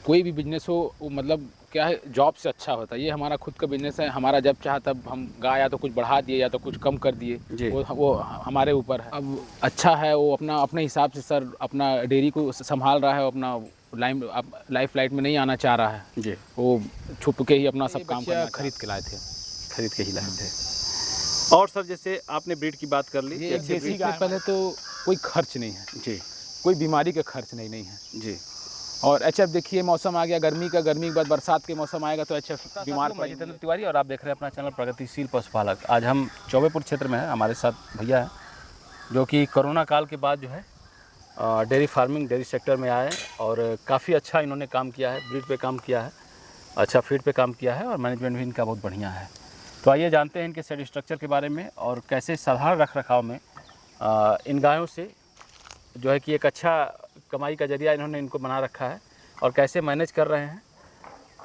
कोई भी बिजनेस हो वो मतलब क्या है, जॉब से अच्छा होता है। ये हमारा खुद का बिजनेस है, हमारा जब चाहा तब हम गाय या तो कुछ बढ़ा दिए या तो कुछ कम कर दिए, जी। वो हमारे ऊपर है। अब अच्छा है, वो अपना अपने हिसाब से सर अपना डेयरी को संभाल रहा है, अपना लाइफ लाइट में नहीं आना चाह रहा है। जी। वो छुप के ही अपना सब काम करना खरीद के लाए थे। खरीद के ही लाए थे। और सर जैसे आपने ब्रीड की बात कर ली, ये एक देसी गाय, पहले तो कोई खर्च नहीं है जी। कोई बीमारी का खर्च नहीं है जी। और एचएफ देखिए, मौसम आ गया गर्मी का, गर्मी के बाद बरसात के मौसम आएगा तो एचएफ बीमार मैं जितेंद्र तिवारी और आप देख रहे हैं अपना चैनल प्रगतिशील पशुपालक। आज हम चौबेपुर क्षेत्र में हैं, हमारे साथ भैया हैं जो कि कोरोना काल के बाद जो है डेयरी फार्मिंग, डेयरी सेक्टर में आए और काफ़ी अच्छा इन्होंने काम किया है, ब्रीड पे काम किया है, अच्छा फीड पे काम किया है और मैनेजमेंट भी इनका बहुत बढ़िया है। तो आइए जानते हैं इनके शेड स्ट्रक्चर के बारे में और कैसे साधारण रख रखाव में इन गायों से जो है कि एक अच्छा कमाई का जरिया इन्होंने इनको बना रखा है और कैसे मैनेज कर रहे हैं,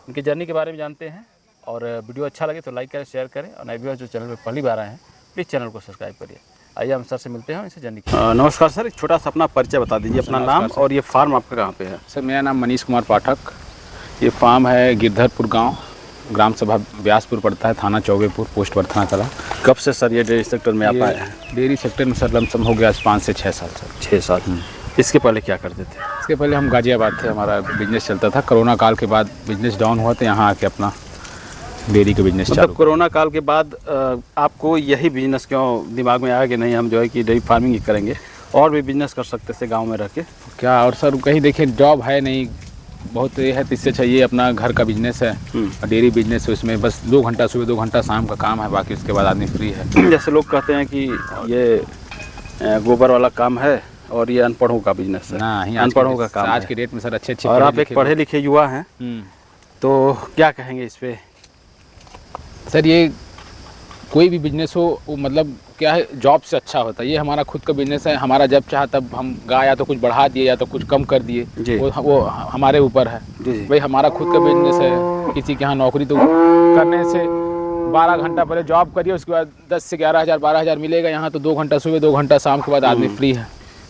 इनकी जर्नी के बारे में जानते हैं। और वीडियो अच्छा लगे तो लाइक करें, शेयर करें और नए व्यूअर्स जो चैनल पर पहली बार आए हैं प्लीज़ चैनल को सब्सक्राइब करिए। आइए हम सर से मिलते हैं, इनसे जर्नी की। नमस्कार सर, एक छोटा सा अपना परिचय बता दीजिए, अपना नाम और ये फार्म आपका कहाँ पे है? सर मेरा नाम मनीष कुमार पाठक, ये फार्म है गिरधरपुर गांव, ग्राम सभा व्यासपुर पड़ता है, थाना चौबेपुर, पोस्ट बर्थना कला। कब से सर ये डेयरी सेक्टर में आप आए हैं? डेयरी सेक्टर में सर लमसम हो गया 5 से 6 साल सर। 6 साल। इसके पहले क्या करते थे? इसके पहले हम गाजियाबाद थे, हमारा बिजनेस चलता था। कोरोना काल के बाद बिजनेस डाउन हुआ तो यहाँ आके अपना डेयरी का बिजनेस मतलब चालू। कोरोना काल के बाद आपको यही बिजनेस क्यों दिमाग में आया कि नहीं हम जो है कि डेयरी फार्मिंग ही करेंगे, और भी बिजनेस कर सकते थे गांव में रह के? क्या और सर कहीं देखिए जॉब है नहीं, बहुत ये है, तो इससे चाहिए अपना घर का बिजनेस है और डेयरी बिजनेस है, उसमें बस 2 घंटा सुबह 2 घंटा शाम का काम है, बाकी उसके बाद आदमी फ्री है। जैसे लोग कहते हैं कि ये गोबर वाला काम है और ये अनपढ़ों का बिजनेस है। नहीं, अनपढ़ों का काम आज के डेट में सर अच्छे और आप एक पढ़े लिखे युवा हैं, तो क्या कहेंगे इस पे? सर ये कोई भी बिजनेस हो वो मतलब क्या है, जॉब से अच्छा होता है। ये हमारा खुद का बिजनेस है, हमारा जब चाहा तब हम गाय या तो कुछ बढ़ा दिए या तो कुछ कम कर दिए, वो हमारे ऊपर है। भाई हमारा खुद का बिजनेस है, किसी के यहाँ नौकरी तो करने से 12 घंटा पहले जॉब करिए, उसके बाद 10 से 11 हज़ार 12 हज़ार मिलेगा। यहाँ तो 2 घंटा सुबह 2 घंटा शाम के बाद आदमी फ्री है।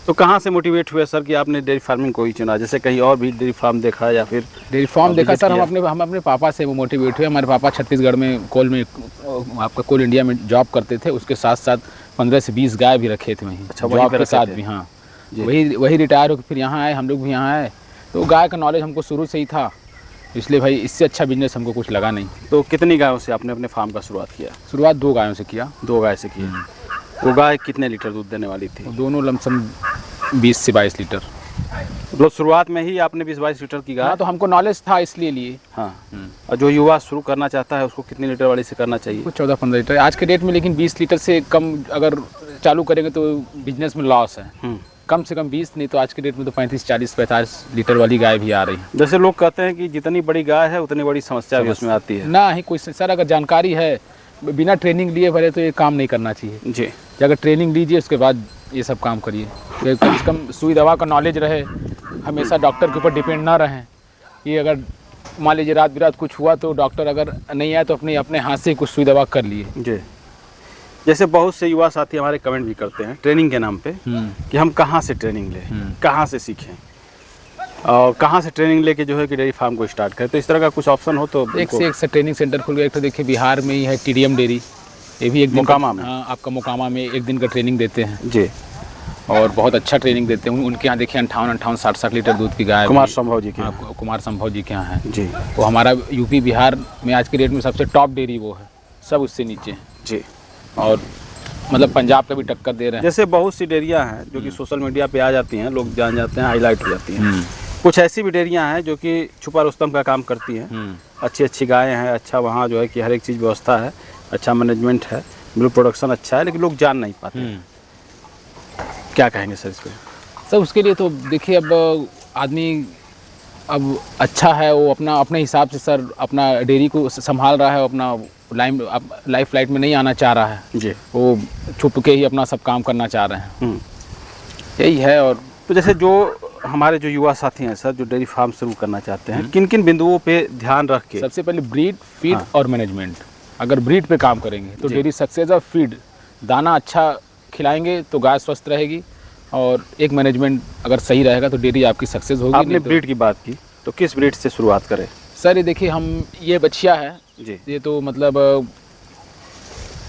तो कहाँ से मोटिवेट हुए सर कि आपने डेयरी फार्मिंग को ही चुना? जैसे कहीं और भी डेयरी फार्म देखा या फिर? डेयरी फार्म देखा सर, हम अपने पापा से वो मोटिवेट हुए। हमारे पापा छत्तीसगढ़ में कोल इंडिया में जॉब करते थे, उसके साथ साथ 15 से 20 गाय भी रखे थे वहीं। अच्छा, जॉब के साथ भी। हाँ, वही रिटायर होकर फिर यहाँ आए, हम लोग भी यहाँ आए, तो गाय का नॉलेज हमको शुरू से ही था, इसलिए भाई इससे अच्छा बिजनेस हमको कुछ लगा नहीं। तो कितनी गायों से आपने अपने फार्म का शुरुआत किया? शुरुआत 2 गायों से किया। 2 गाय से किया। वो गाय कितने लीटर दूध देने वाली थी? दोनों लमसम 20 से 22 लीटर। मतलब शुरुआत में ही आपने 20-22 लीटर की गाय? हाँ, तो हमको नॉलेज था इसलिए लिए। हाँ। और जो युवा शुरू करना चाहता है उसको कितनी लीटर वाली से करना चाहिए? 14-15 लीटर आज के डेट में, लेकिन 20 लीटर से कम अगर चालू करेंगे तो बिजनेस में लॉस है। कम से कम 20, नहीं तो आज के डेट में तो 35, 40, 45 लीटर वाली गाय भी आ रही है। जैसे लोग कहते हैं कि जितनी बड़ी गाय है उतनी बड़ी समस्या भी उसमें आती है। ना ही कोई सर, अगर जानकारी है, बिना ट्रेनिंग लिए भले तो ये काम नहीं करना चाहिए जी। अगर ट्रेनिंग लीजिए उसके बाद ये सब काम करिए, कम से कम सुई दवा का नॉलेज रहे, हमेशा डॉक्टर के ऊपर डिपेंड ना रहें। ये अगर मान लीजिए रात बिरात कुछ हुआ तो डॉक्टर अगर नहीं आए तो अपने हाथ से कुछ सुई दवा कर लिए। जी। जैसे बहुत से युवा साथी हमारे कमेंट भी करते हैं ट्रेनिंग के नाम पे कि हम कहाँ से ट्रेनिंग लें, कहाँ से सीखें और कहाँ से ट्रेनिंग लेके जो है कि डेयरी फार्म को स्टार्ट करें। तो इस तरह का कुछ ऑप्शन हो तो? एक से एक ट्रेनिंग सेंटर खुल गया। एक तो देखिए बिहार में ही है टीडीएम डेयरी, ये भी एक दिन मोकामा में। हाँ, आपका मोकामा में 1 दिन का ट्रेनिंग देते हैं जी, और बहुत अच्छा ट्रेनिंग देते हैं। उनके यहाँ देखिए 58, 60 लीटर दूध की गाय कुमार संभव जी के। हाँ, कुमार संभव जी के यहाँ है जी। वो हमारा यूपी बिहार में आज के डेट में सबसे टॉप डेयरी वो है, सब उससे नीचे है जी। और मतलब पंजाब का भी टक्कर दे रहे हैं। जैसे बहुत सी डेयरियाँ हैं जो कि सोशल मीडिया पे आ जाती हैं, लोग जान जाते हैं, हाईलाइट हो जाती हैं। कुछ ऐसी भी डेयरियाँ हैं जो कि छुपा रुस्तम का काम करती हैं, अच्छी अच्छी गायें हैं, अच्छा वहाँ जो है कि हर एक चीज़ व्यवस्था है, अच्छा मैनेजमेंट है, मिल्क प्रोडक्शन अच्छा है, लेकिन लोग जान नहीं पाते। क्या कहेंगे सर इस पर? सर उसके लिए तो देखिए अब आदमी अब अच्छा है, वो अपने हिसाब से सर अपना डेयरी को संभाल रहा है, अपना लाइफ लाइट में नहीं आना चाह रहा है जी। वो छुप के ही अपना सब काम करना चाह रहे हैं, यही है। और तो जैसे जो हमारे जो युवा साथी हैं सर, जो डेयरी फार्म शुरू करना चाहते हैं, किन किन बिंदुओं पे ध्यान रख के? सबसे पहले ब्रीड, फीड और मैनेजमेंट। अगर ब्रीड पे काम करेंगे तो डेयरी सक्सेस। और फीड, दाना अच्छा खिलाएंगे तो गाय स्वस्थ रहेगी, और एक मैनेजमेंट अगर सही रहेगा तो डेयरी आपकी सक्सेस होगी। आपने ब्रीड की बात की, तो किस ब्रीड से शुरुआत करें? सर ये देखिए, हम ये बच्चिया है जी, ये तो मतलब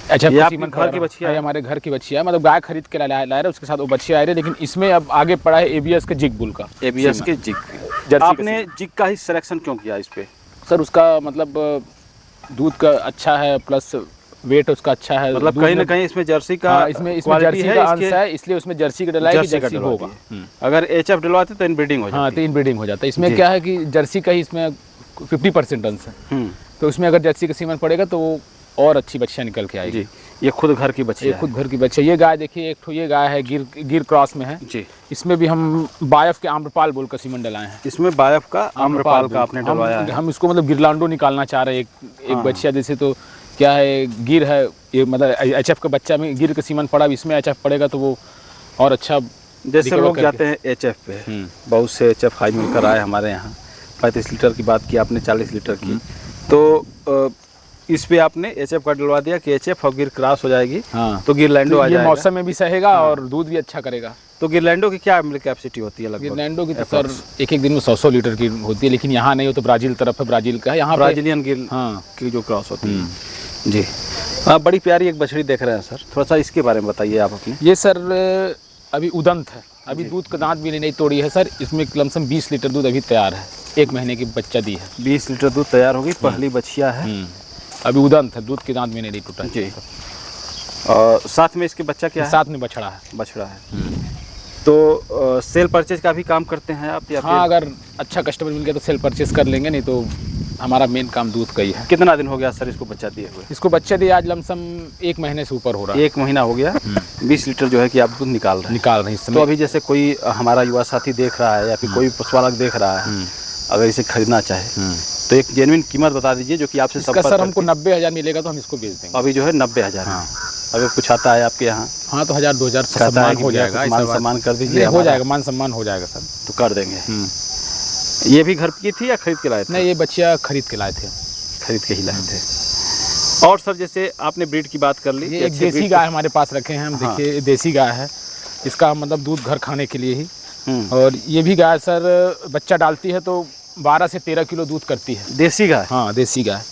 अच्छा ये आपके घर की बच्चिया है? हमारे घर की बच्चिया है, मतलब गाय खरीद के ला रहे उसके साथ वो बच्चिया आ रही है। लेकिन इसमें अब आगे पड़ा है एबीएस के जिग बुल का, एबीएस के जिग। जर्सी आपने जिग का ही सिलेक्शन क्यों किया इस पे? सर उसका मतलब दूध का अच्छा है, प्लस वेट उसका अच्छा है, मतलब कहीं ना कहीं इसमें जर्सी का इसमें क्वालिटी जर्सी है, का अंश है, इसलिए उसमें जर्सी का डलाया कि जर्सी होगा। अगर एचएफ डलवाते तो इनब्रीडिंग हो जाती। हाँ, तो इनब्रीडिंग हो जाता है। इसमें क्या है कि जर्सी का ही इसमें 50% अंश है, तो उसमें अगर जर्सी का सीमन पड़ेगा तो वो और अच्छी बच्चियाँ निकल के आएगी। ये खुद घर की बच्ची है? खुद घर की बच्ची। ये गाय देखिए, एक ये गाय है गिर क्रॉस में है जी। इसमें भी हम बायफ के आम्रपाल बोल का सीमन डलाए हैं। इसमें बायफ का आम्रपाल का आपने डलवाया है? हम इसको मतलब गिरलांडो निकालना चाह रहे हैं, एक बच्चिया जैसे। तो क्या है, गिर है ये, मतलब एचएफ का बच्चा में गिर का सीमन पड़ा, इसमें एचएफ पड़ेगा तो वो और अच्छा। जैसे लोग जाते हैं एचएफ पे, बहुत से एचएफ हाई मिलकर आए हमारे यहाँ। 35 लीटर की बात की आपने, 40 लीटर की, तो इस पे आपने एचएफ का डलवा दिया कि एचएफ और गिर क्रॉस हो जाएगी। हाँ, तो गिरलैंडो आ जाएगा। ये मौसम में भी सहेगा और दूध भी अच्छा करेगा। तो गिरलैंडो की क्या मिल्क कैपेसिटी होती है लगभग? गिरलैंडो की तो सर एक दिन में 100 लीटर की होती है, लेकिन यहाँ नहीं हो, तो ब्राज़ील तरफ है, ब्राज़ील का है यहाँ, ब्राज़ीलियन गिर की जो क्रॉस होती है। जी, बड़ी प्यारी एक बछड़ी देख रहे हैं सर, थोड़ा सा इसके बारे में बताइए आप अपने। ये सर अभी उदंत है, अभी दूध का दांत भी नहीं तोड़ी है सर। इसमें लमसम 20 लीटर दूध अभी तैयार है, 1 महीने की बच्चा दी है। 20 लीटर दूध तैयार होगी, पहली बछिया है, अभी उदंत है, दूध के दांत में नहीं टूटा जी। और साथ में इसके बच्चा क्या है? साथ में बछड़ा है। बछड़ा है। तो सेल परचेज का भी काम करते हैं आप या? हाँ, अगर अच्छा कस्टमर मिल गया तो सेल परचेज कर लेंगे, नहीं तो हमारा मेन काम दूध का ही है। कितना दिन हो गया सर इसको बच्चा दिए हुए? इसको बच्चा दिए आज लमसम 1 महीने से ऊपर हो रहा है। 1 महीना हो गया। 20 लीटर जो है कि आप दूध निकाल रहे हैं इस समय। तो अभी जैसे कोई हमारा युवा साथी देख रहा है या फिर कोई पशुपालक देख रहा है, अगर इसे खरीदना चाहे तो एक जेन्युइन कीमत बता दीजिए जो कि आपसे संपर्क सर हमको 90,000 मिलेगा तो हम इसको बेच देंगे। अभी जो है 90,000। अगर कुछ आता है आपके यहाँ? हाँ, तो 1000-2000 सम्मान हो जाएगा। मान सम्मान कर दीजिए। हो जाएगा, मान सम्मान हो जाएगा सर, तो कर देंगे। ये भी घर की थी या खरीद के लाए थे? नहीं, ये बच्चियाँ खरीद के लाए थे। खरीद के ही लाए थे। और सर जैसे आपने ब्रीड की बात कर ली, ये एक देसी गाय हमारे पास रखे हैं हम। देखिए देसी गाय है, इसका मतलब दूध घर खाने के लिए ही। और ये भी गाय सर बच्चा डालती है तो 12 से 13 किलो दूध करती है। देसी गाय? हाँ, देसी गाय।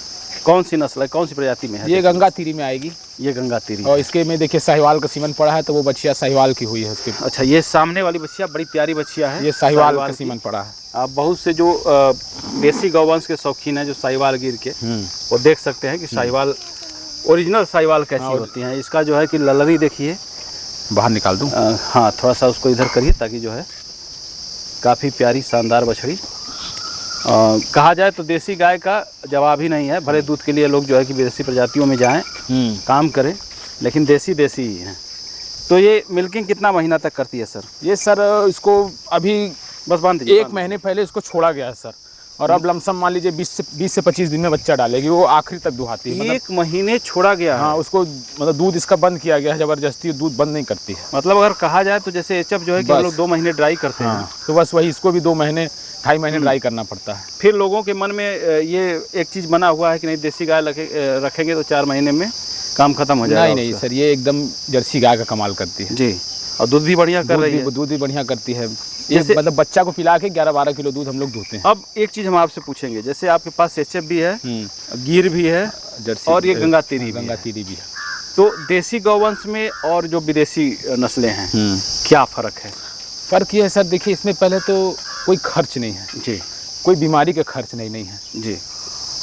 कौन सी नस्ल है, कौन सी प्रजाति में है? ये गंगा तीरी में आएगी। ये गंगा तीरी। और इसके में देखिए साहिवाल का सीमन पड़ा है, तो वो बच्चिया साहिवाल की हुई है उसके। अच्छा, ये सामने वाली बच्चिया बड़ी प्यारी बच्चिया है, ये साहिवाल का सीमन पड़ा है। आप बहुत से जो देसी गौवंश के शौकीन हैं जो साहिवाल गिर के, वो देख सकते हैं कि साहिवाल ओरिजिनल साहिवाल कैसी होती हैं। इसका जो है कि ललरी देखिए, बाहर निकाल दूं? हाँ, थोड़ा सा उसको इधर करिए ताकि जो है काफ़ी प्यारी शानदार बछड़ी। कहा जाए तो देसी गाय का जवाब ही नहीं है। भले दूध के लिए लोग जो है कि विदेशी प्रजातियों में जाएं, काम करें, लेकिन देसी देसी ही है। तो ये मिल्किंग कितना महीना तक करती है सर? ये सर इसको अभी बस बांध दीजिए। 1 महीने पहले इसको छोड़ा गया है सर, और अब लमसम मान लीजिए 20 से 25 दिन में बच्चा डालेगी। वो आखिरी तक दुहाती है। 1 महीने छोड़ा गया? हाँ, उसको मतलब दूध इसका बंद किया गया है, जबरदस्ती दूध बंद नहीं करती है। मतलब अगर कहा जाए तो जैसे एचएफ जो है कि हम लोग 2 महींगे ड्राई करते हैं, तो बस वही इसको भी 2 महीने 2.5 महीने ड्राई करना पड़ता है। फिर लोगों के मन में ये एक चीज़ बना हुआ है कि नहीं देसी गाय रखेंगे तो 4 महीने में काम खत्म हो जाएगा। नहीं सर, ये एकदम जर्सी गाय का कमाल करती है जी। और दूध भी बढ़िया कर रही है? दूध भी बढ़िया करती है। ये मतलब बच्चा को पिला के 11-12 किलो दूध हम लोग दूते हैं। अब एक चीज़ हम आपसे पूछेंगे, जैसे आपके पास एचएफ भी है, गिर भी है, जर्सी और ये गंगा तीरी भी है, तो देसी गौवंश में और जो विदेशी नस्लें हैं क्या फ़र्क है? फ़र्क ये है सर, देखिए इसमें पहले तो कोई खर्च नहीं है जी, कोई बीमारी का खर्च नहीं है जी।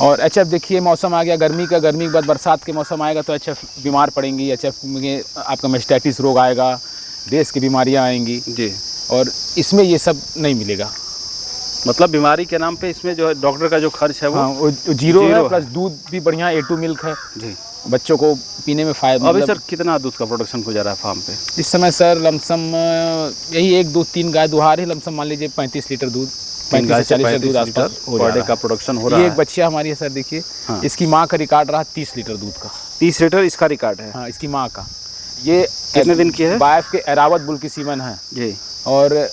और एचएफ देखिए मौसम आ गया गर्मी के बाद बरसात के मौसम आएगा तो एचएफ बीमार पड़ेंगी। एचएफ में आपका मेस्टाइटिस रोग आएगा, रेस की बीमारियां आएंगी जी, और इसमें ये सब नहीं मिलेगा। मतलब बीमारी के नाम पे इसमें जो है डॉक्टर का जो खर्च है वो जीरो है, प्लस दूध भी बढ़िया A2 मिल्क है जी, बच्चों को पीने में फायदा। अभी सर कितना दूध का प्रोडक्शन हो जा रहा है फार्म पे इस समय? सर लमसम यही 1, 2, 3 गाय दुहा रही, लमसम मान लीजिए 35 लीटर दूध, 35 से 40 लीटर दूध आसपास पर डे का प्रोडक्शन हो रहा है। ये एक बच्चिया हमारी है सर, देखिए इसकी माँ का रिकॉर्ड रहा 30 लीटर दूध का। 30 लीटर इसका रिकॉर्ड है? हाँ, इसकी माँ का। ये कितने दिन की है? बायफ के एरावत बुल की सीमन है जी, और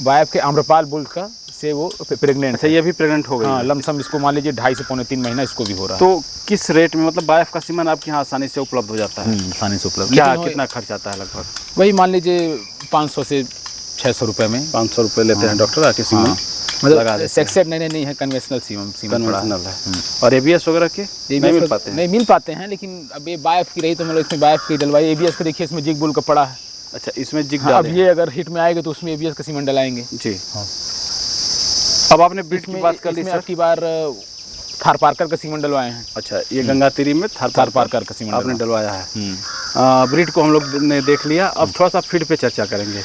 बायफ के आम्रपाल बुल का से वो प्रेग्नेंट। अच्छा, ये भी प्रेग्नेंट हो गई? हाँ, लमसम इसको मान लीजिए 2.5 से पौने 3 महीना इसको भी हो रहा है। तो किस रेट में, मतलब बायफ का सीमन आपके यहाँ आसानी से उपलब्ध हो जाता है? आसानी से उपलब्ध। क्या कितना खर्च आता है लगभग? वही मान लीजिए 500 से 600 रुपये में। 500 रुपये लेते हैं डॉक्टर आके सीमन। लगा मतलब देते सेक्सेड नहीं है, कन्वेंशनल सीमेंट पड़ा है। कन्वेंशनल है। और एबीएस वगैरह के नहीं मिल पाते हैं? नहीं मिल पाते हैं, लेकिन अब ये बाइफ की रही तो मतलब इसमें बाइफ की डलवाई। एबीएस का देखिए इसमें जिग बुल का पड़ा है। अच्छा, इसमें जिग हाँ, अब डाले ये अगर हिट में आएगा तो उसमें एबीएस का सीमेंट डलाएंगे जी। अब आपने ब्रिज की बात कर ली इसमें सर। आपकी बार थार पार्कर का सीमेंट डलवाए हैं। अच्छा, ये गंगा तीरी में थार पार्कर का सीमेंट आपने डलवाया है। हम्म। ब्रीड को हम लोग ने देख लिया। अब थोड़ा सा फीड पे चर्चा करेंगे।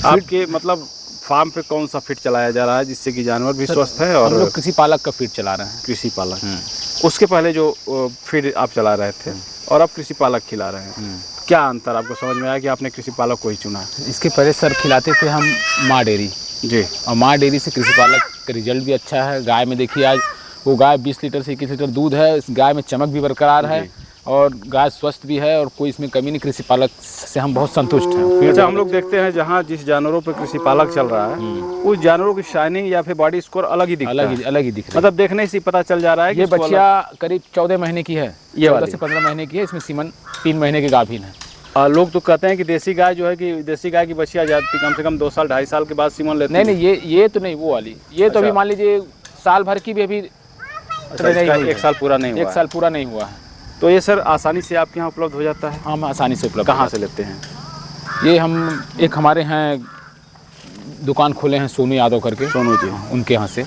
आपके मतलब फार्म पे कौन सा फीड चलाया जा रहा है जिससे कि जानवर भी स्वस्थ है? और हम लोग कृषि पालक का फीड चला रहे हैं। कृषि पालक, उसके पहले जो फीड आप चला रहे थे और अब कृषि पालक खिला रहे हैं, क्या अंतर आपको समझ में आया कि आपने कृषि पालक को ही चुना? इसके पहले सर खिलाते थे हम माँ डेयरी जी, और माँ डेयरी से कृषि पालक का रिजल्ट भी अच्छा है। गाय में देखिए आज वो गाय 20 लीटर से 21 लीटर दूध है। इस गाय में चमक भी बरकरार है और गाय स्वस्थ भी है और कोई इसमें कमी नहीं। कृषि पालक से हम बहुत संतुष्ट हैं। अच्छा, हम लोग देखते हैं जहाँ जिस जानवरों पे कृषि पालक चल रहा है उस जानवरों की शाइनिंग या फिर बॉडी स्कोर अलग ही दिखता है। अलग ही दिख रहा है। मतलब देखने से ही पता चल जा रहा है कि ये इसको बच्चा करीब 14 महीने की है। ये 14 वाली से 15 महीने की है। इसमें सीमन 3 महीने की गाभिन है। लोग तो कहते हैं कि देसी गाय जो है कि देसी गाय की बच्चियाँ जाती कम से कम 2 साल 2.5 साल के बाद सीमन लेती है। नहीं, ये तो नहीं, वो वाली ये तो अभी मान लीजिए साल भर की भी अभी अच्छा, इसका 1 साल पूरा नहीं हुआ। 1 साल पूरा नहीं हुआ है। तो ये सर आसानी से आपके यहाँ उपलब्ध हो जाता है? हम आसानी से उपलब्ध। कहाँ से लेते हैं? ये हम एक हमारे हैं दुकान खोले हैं सोनू यादव करके, सोनू जी, उनके यहाँ से,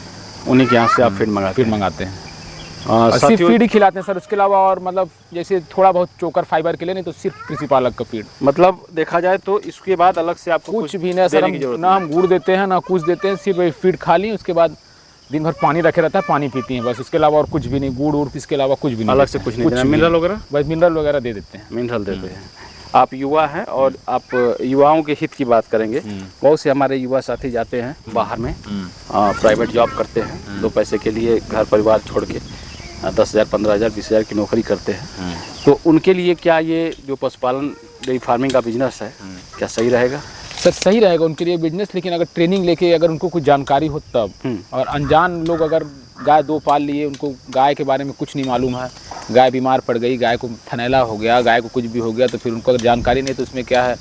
उन्हीं के यहाँ से आप फीड मंगाते हैं। सिर्फ साथियों, फीड ही खिलाते हैं सर, उसके अलावा और मतलब जैसे थोड़ा बहुत चोकर फाइबर के लिए, नहीं तो सिर्फ कृषि पालक का फीड। मतलब देखा जाए तो इसके बाद अलग से आपको कुछ भी नहीं सर, ना हम गुड़ देते हैं ना कुछ देते हैं, सिर्फ फीड खा ली। उसके बाद दिन भर पानी रखे रहता है, पानी पीती हैं बस, उसके अलावा और कुछ भी नहीं। गुड़ उड़ इसके अलावा कुछ भी नहीं, अलग से कुछ नहीं। मिनरल वगैरह? बस मिनरल वगैरह दे देते हैं। मिनरल देते हैं। आप युवा हैं और आप युवाओं के हित की बात करेंगे। बहुत से हमारे युवा साथी जाते हैं बाहर में, प्राइवेट जॉब करते हैं, 2 पैसे के लिए घर परिवार छोड़ के 10,000 15,000 20,000 की नौकरी करते हैं। तो उनके लिए क्या ये जो पशुपालन डेयरी फार्मिंग का बिजनेस है क्या सही रहेगा? सर सही रहेगा उनके लिए बिजनेस, लेकिन अगर ट्रेनिंग लेके अगर उनको कुछ जानकारी हो तब। और अनजान लोग अगर गाय 2 पाल लिए, उनको गाय के बारे में कुछ नहीं मालूम है, गाय बीमार पड़ गई, गाय को थनैला हो गया, गाय को कुछ भी हो गया, तो फिर उनको अगर जानकारी नहीं तो उसमें क्या है,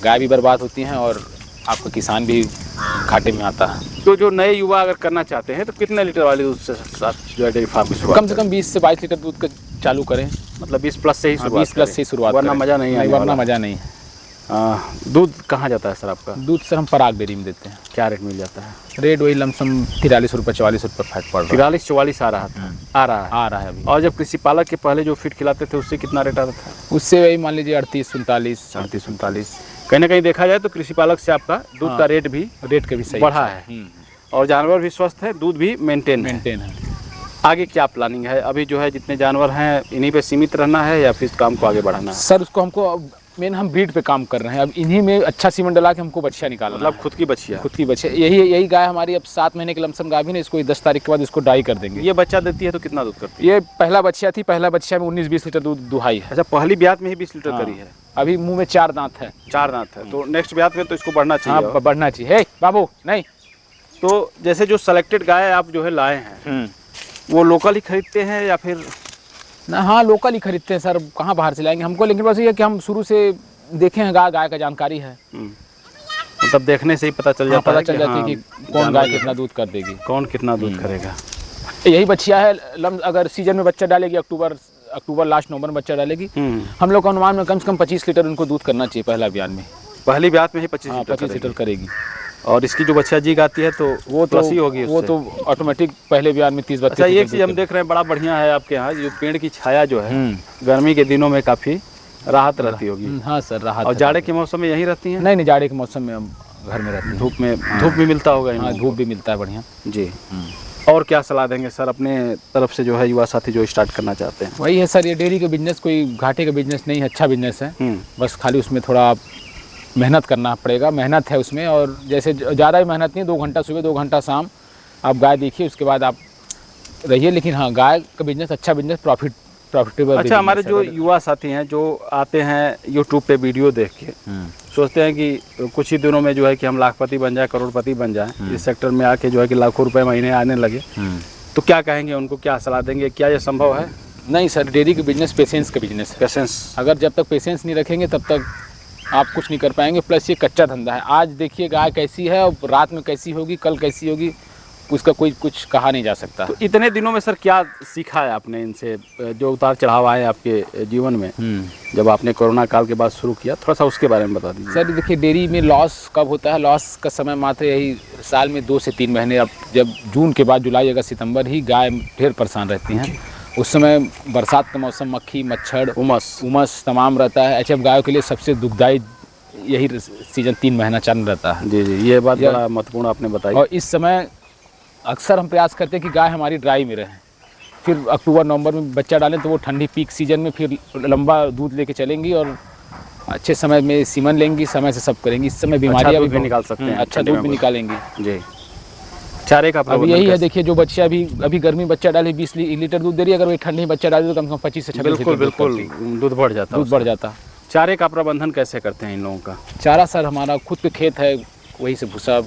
गाय भी बर्बाद होती हैं और आपका किसान भी घाटे में आता है। तो जो नए युवा अगर करना चाहते हैं तो कितने लीटर वाले दूध से साथ जो है डेयरी फार्म की कम से कम 20 से 22 लीटर दूध का चालू करें। मतलब 20 प्लस से ही शुरुआत? 20 प्लस से शुरुआत, वरना मज़ा नहीं है। वरना मज़ा नहीं है। दूध कहाँ जाता है सर आपका? दूध सर हम पराग डेयरी में देते हैं। क्या रेट मिल जाता है? रेट वही लमसम 43 रुपये 44 रुपये फैट पड़ रहा है। 43-44 आ रहा था, आ रहा है अभी। और जब कृषि पालक के पहले जो फीड खिलाते थे उससे कितना रेट आता था? उससे वही मान लीजिए 38 39 कहीं ना कहीं देखा जाए तो कृषि पालक से आपका दूध का रेट भी का भी सही बढ़ा है और जानवर भी स्वस्थ है, दूध भी मेंटेन है। आगे क्या प्लानिंग है? अभी जो है जितने जानवर हैं इन्हीं पे सीमित रहना है या फिर काम को आगे बढ़ाना है? सर उसको हमको मेन हम ब्रीड पे काम कर रहे हैं। अब इन्हीं में अच्छा सीमेंट डला के हमको बच्चा निकालना, मतलब खुद की बच्चियाँ। यही गाय हमारी अब 7 महीने की लमसम गाय भी नहीं, इसको 10 तारीख के बाद इसको डाई कर देंगे। ये बच्चा देती है तो कितना दूध करती है? ये पहला बच्चा थी, पहला बच्चा में 19-20 लीटर दूध दुहाई है। अच्छा, पहली ब्यात में ही 20 लीटर करी है? अभी मुंह में 4 दांत है। 4 दांत है, तो नेक्स्ट ब्यात में तो इसको बढ़ना चाहिए। हाँ, बढ़ना चाहिए। बाबू नहीं। तो जैसे जो सेलेक्टेड गाय आप जो है लाए हैं वो लोकल ही खरीदते हैं या फिर? ना, हाँ लोकल ही खरीदते हैं सर, कहाँ बाहर से लाएंगे हमको। लेकिन बस ये कि हम शुरू से देखे हैं, गाय का जानकारी है। मतलब देखने से ही पता चल जाता है कि कौन गाय कितना दूध कर देगी, कौन कितना दूध करेगा। यही बच्चिया है, अगर सीजन में बच्चा डालेगी, अक्टूबर लास्ट नवंबर में बच्चा डालेगी, हम लोग का अनुमान में कम से कम 25 लीटर उनको दूध करना चाहिए पहला ब्यान में। पहली ब्यात में ही 25 लीटर करेगी। और इसकी जो बच्चा जीग आती है तो वो तो ही होगी, वो तो ऑटोमेटिक पहले ब्यान में 30-32। अच्छा, एक चीज़ हम देख रहे हैं बड़ा बढ़िया है आपके यहाँ, जो पेड़ की छाया जो है गर्मी के दिनों में काफ़ी राहत रहती होगी। हाँ सर, राहत। और जाड़े के मौसम में यहीं रहती हैं? नहीं, जाड़े के मौसम में हम घर में रहते हैं। धूप भी मिलता होगा? हाँ, धूप भी मिलता है बढ़िया जी। और क्या सलाह देंगे सर अपने तरफ से जो है युवा साथी जो स्टार्ट करना चाहते हैं? वही है सर, ये डेयरी का बिजनेस कोई घाटे का बिजनेस नहीं है, अच्छा बिजनेस है। बस खाली उसमें थोड़ा मेहनत करना पड़ेगा, मेहनत है उसमें। और जैसे ज़्यादा ही मेहनत नहीं, 2 घंटा सुबह 2 घंटा शाम आप गाय देखिए, उसके बाद आप रहिए। लेकिन हाँ, गाय का बिजनेस अच्छा बिजनेस, प्रॉफिटेबल। अच्छा, हमारे जो युवा साथी हैं जो आते हैं यूट्यूब पे वीडियो देख के सोचते हैं कि कुछ ही दिनों में जो है कि हम लाखपति बन जाए, करोड़पति बन जाए, इस सेक्टर में आके जो है कि लाखों रुपए महीने आने लगे, तो क्या कहेंगे उनको, क्या सलाह देंगे? क्या ये संभव है? नहीं सर, डेयरी का बिजनेस पेशेंस का बिजनेस है। पेशेंस, अगर जब तक पेशेंस नहीं रखेंगे तब तक आप कुछ नहीं कर पाएंगे। प्लस ये कच्चा धंधा है। आज देखिए गाय कैसी है और रात में कैसी होगी, कल कैसी होगी, उसका कोई कुछ कहा नहीं जा सकता। तो इतने दिनों में सर क्या सीखा है आपने इनसे, जो उतार चढ़ाव आए आपके जीवन में जब आपने कोरोना काल के बाद शुरू किया, थोड़ा सा उसके बारे में बता दीजिए। सर देखिए, डेयरी में लॉस कब होता है, लॉस का समय मात्र यही साल में 2 से 3 महीने। अब जब जून के बाद जुलाई अगस्त सितंबर ही गाय ढेर परेशान रहती हैं। उस समय बरसात का मौसम, मक्खी मच्छर उमस तमाम रहता है। एचएफ गायों के लिए सबसे दुखदायी यही सीजन 3 महीना चल रहता है। जी, ये बात बड़ा महत्वपूर्ण आपने बताई। और इस समय अक्सर हम प्रयास करते हैं कि गाय हमारी ड्राई में रहे, फिर अक्टूबर नवंबर में बच्चा डालें तो वो ठंडी पीक सीजन में फिर लंबा दूध लेके चलेंगी और अच्छे समय में सीमन लेंगी, समय से सब करेंगी। इस समय बीमारियां भी निकाल सकते हैं, अच्छा दूध भी निकालेंगी जी। चारे का अब यही है, देखिए जो बच्चा अभी गर्मी बच्चा डाले 20 लीटर दूध दे रही है, अगर वही ठंडी बच्चा डाले तो कम से कम 25 से 26 लीटर बिल्कुल दूध बढ़ जाता। चारे का प्रबंधन कैसे करते हैं इन लोगों का? चारा सर हमारा खुद के खेत है, वही से भूसा,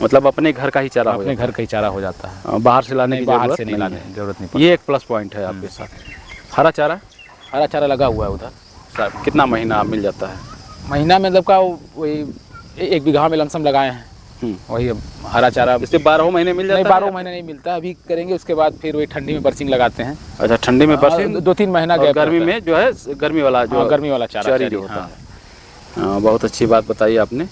मतलब अपने घर का ही चारा अपने घर का ही चारा हो जाता है, बाहर से लाने की जरूरत नहीं। ये एक प्लस पॉइंट है आपके साथ। हरा चारा लगा हुआ है उधर। सर कितना महीना मिल जाता है? महीना मतलब का वही 1 बीघा में लमसम लगाए हैं, वही हरा चारा। इससे 12 महीने मिल जाता है? 12 महीने नहीं मिलता, अभी करेंगे उसके बाद फिर वही ठंडी में बरसिंग लगाते हैं। अच्छा, ठंडी में बरसिंग 2-3 महीना गया। गर्मी में जो है गर्मी वाला चारा जो होता है। बहुत अच्छी बात बताई आपने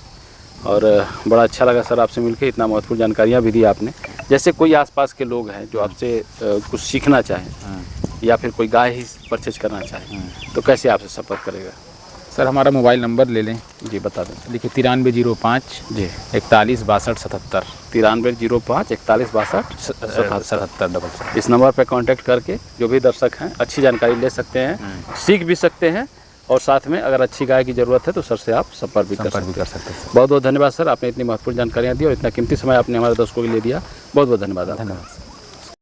और बड़ा अच्छा लगा सर आपसे मिलकर, इतना महत्वपूर्ण जानकारियाँ भी दी आपने। जैसे कोई आसपास के लोग हैं जो आपसे कुछ सीखना चाहें या फिर कोई गाय ही परचेज करना चाहे तो कैसे आपसे संपर्क करेगा? सर हमारा मोबाइल नंबर ले लें। जी बता दें। देखिए 9305 जी 41 62 77। 9305 41 62 77। इस नंबर पर कांटेक्ट करके जो भी दर्शक हैं अच्छी जानकारी ले सकते हैं, सीख भी सकते हैं और साथ में अगर अच्छी गाय की ज़रूरत है तो सर से आप संपर्क भी कर सकते हैं। बहुत बहुत धन्यवाद सर, आपने इतनी महत्वपूर्ण जानकारियाँ दी और इतना कीमती समय आपने हमारे दर्शकों के लिए दिया। बहुत बहुत धन्यवाद। धन्यवाद।